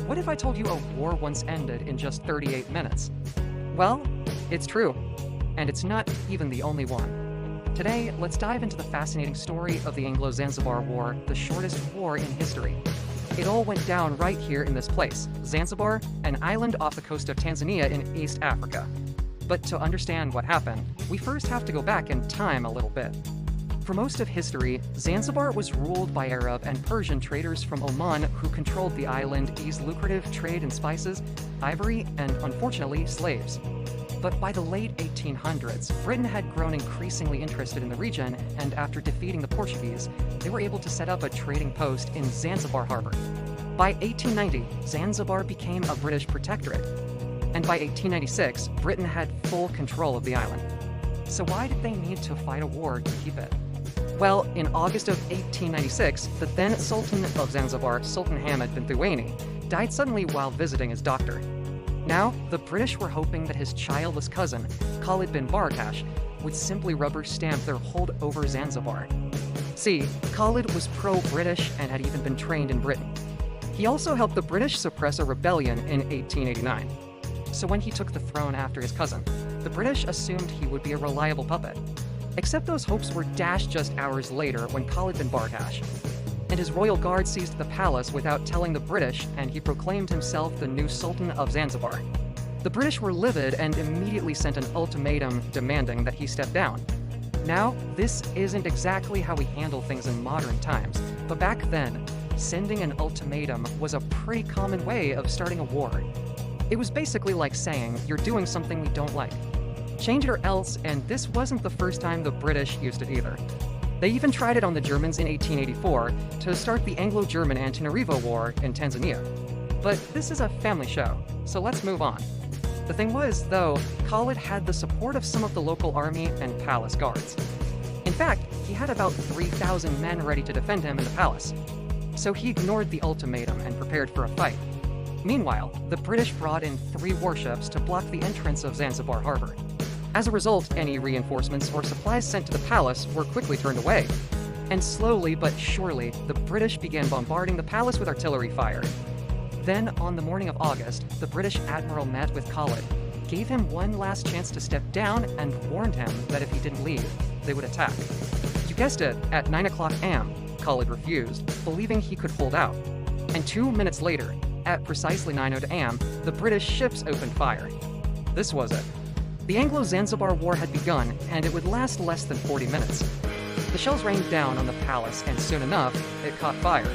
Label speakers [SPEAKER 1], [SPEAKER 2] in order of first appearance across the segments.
[SPEAKER 1] What if I told you a war once ended in just 38 minutes? Well, it's true, and it's not even the only one. Today, let's dive into the fascinating story of the Anglo-Zanzibar War, the shortest war in history. It all went down right here in this place, Zanzibar, an island off the coast of Tanzania in East Africa. But to understand what happened, we first have to go back in time a little bit. For most of history, Zanzibar was ruled by Arab and Persian traders from Oman who controlled the island, eased lucrative trade in spices, ivory, and unfortunately, slaves. But by the late 1800s, Britain had grown increasingly interested in the region, and after defeating the Portuguese, they were able to set up a trading post in Zanzibar harbor. By 1890, Zanzibar became a British protectorate, and by 1896, Britain had full control of the island. So why did they need to fight a war to keep it? Well, in August of 1896, the then Sultan of Zanzibar, Sultan Hamad bin Thuwaini, died suddenly while visiting his doctor. Now, the British were hoping that his childless cousin, Khalid bin Barakash, would simply rubber stamp their hold over Zanzibar. See, Khalid was pro-British and had even been trained in Britain. He also helped the British suppress a rebellion in 1889. So when he took the throne after his cousin, the British assumed he would be a reliable puppet. Except those hopes were dashed just hours later when Khalid bin Barakash and his royal guard seized the palace without telling the British, and he proclaimed himself the new Sultan of Zanzibar. The British were livid and immediately sent an ultimatum demanding that he step down. Now, this isn't exactly how we handle things in modern times, but back then, sending an ultimatum was a pretty common way of starting a war. It was basically like saying, you're doing something we don't like. Change it or else, and this wasn't the first time the British used it either. They even tried it on the Germans in 1884 to start the Anglo-German Antananarivo War in Tanzania. But this is a family show, so let's move on. The thing was, though, Khalid had the support of some of the local army and palace guards. In fact, he had about 3,000 men ready to defend him in the palace. So he ignored the ultimatum and prepared for a fight. Meanwhile, the British brought in 3 warships to block the entrance of Zanzibar harbor. As a result, any reinforcements or supplies sent to the palace were quickly turned away. And slowly but surely, the British began bombarding the palace with artillery fire. Then, on the morning of August, the British admiral met with Khalid, gave him one last chance to step down, and warned him that if he didn't leave, they would attack. You guessed it, at 9 o'clock a.m., Khalid refused, believing he could hold out. And 2 minutes later, at precisely 9:00 a.m., the British ships opened fire. This was it. The Anglo-Zanzibar War had begun, and it would last less than 40 minutes. The shells rained down on the palace, and soon enough, it caught fire.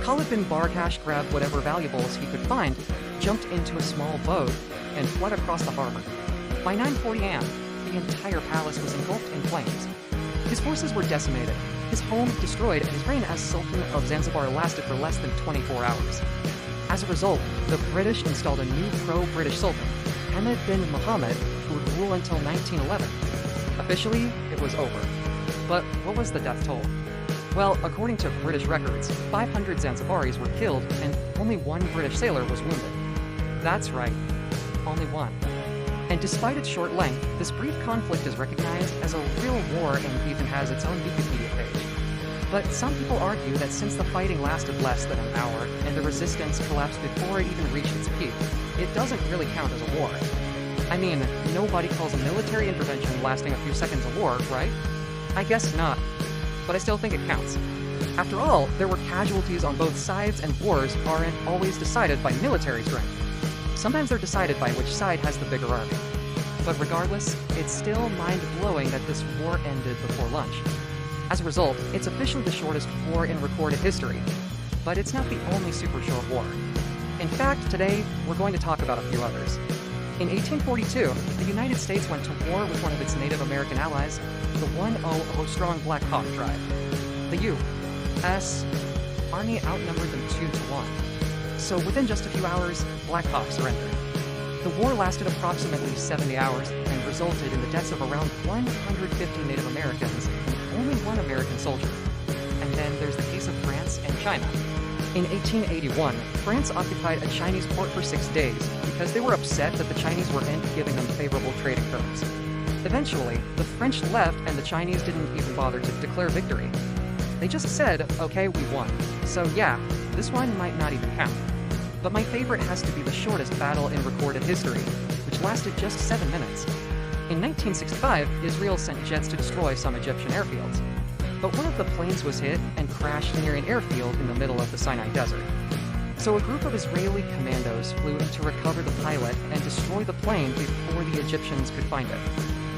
[SPEAKER 1] Khalid bin Barakash grabbed whatever valuables he could find, jumped into a small boat, and fled across the harbor. By 9:40 a.m., the entire palace was engulfed in flames. His forces were decimated, his home destroyed, and his reign as Sultan of Zanzibar lasted for less than 24 hours. As a result, the British installed a new pro-British Sultan, Hamad bin Mohammed, who would rule until 1911. Officially, it was over. But what was the death toll? Well, according to British records, 500 Zanzibaris were killed and only 1 British sailor was wounded. That's right, only 1. And despite its short length, this brief conflict is recognized as a real war and even has its own Wikipedia page. But some people argue that since the fighting lasted less than an hour and the resistance collapsed before it even reached its peak, it doesn't really count as a war. I mean, nobody calls a military intervention lasting a few seconds a war, right? I guess not, but I still think it counts. After all, there were casualties on both sides, and wars aren't always decided by military strength. Sometimes they're decided by which side has the bigger army. But regardless, it's still mind-blowing that this war ended before lunch. As a result, it's officially the shortest war in recorded history. But it's not the only super short war. In fact, today, we're going to talk about a few others. In 1842, the United States went to war with one of its Native American allies, the 1-0 strong Black Hawk tribe. The U.S. Army outnumbered them 2-1. So within just a few hours, Black Hawk surrendered. The war lasted approximately 70 hours and resulted in the deaths of around 150 Native Americans and only 1 American soldier. And then there's the case of France and China. In 1881, France occupied a Chinese port for 6 days because they were upset that the Chinese weren't giving them favorable trading terms. Eventually, the French left and the Chinese didn't even bother to declare victory. They just said, okay, we won. So yeah, this one might not even count. But my favorite has to be the shortest battle in recorded history, which lasted just 7 minutes. In 1965, Israel sent jets to destroy some Egyptian airfields. But one of the planes was hit and crashed near an airfield in the middle of the Sinai Desert. So a group of Israeli commandos flew to recover the pilot and destroy the plane before the Egyptians could find it.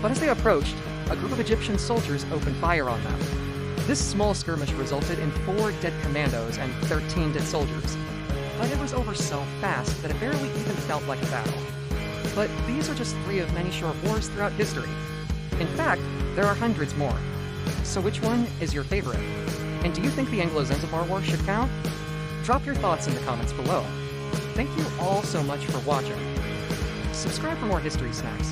[SPEAKER 1] But as they approached, a group of Egyptian soldiers opened fire on them. This small skirmish resulted in 4 dead commandos and 13 dead soldiers. But it was over so fast that it barely even felt like a battle. But these are just 3 of many short wars throughout history. In fact, there are hundreds more. So which one is your favorite? And do you think the Anglo-Zanzibar War should count? Drop your thoughts in the comments below. Thank you all so much for watching. Subscribe for more history snacks.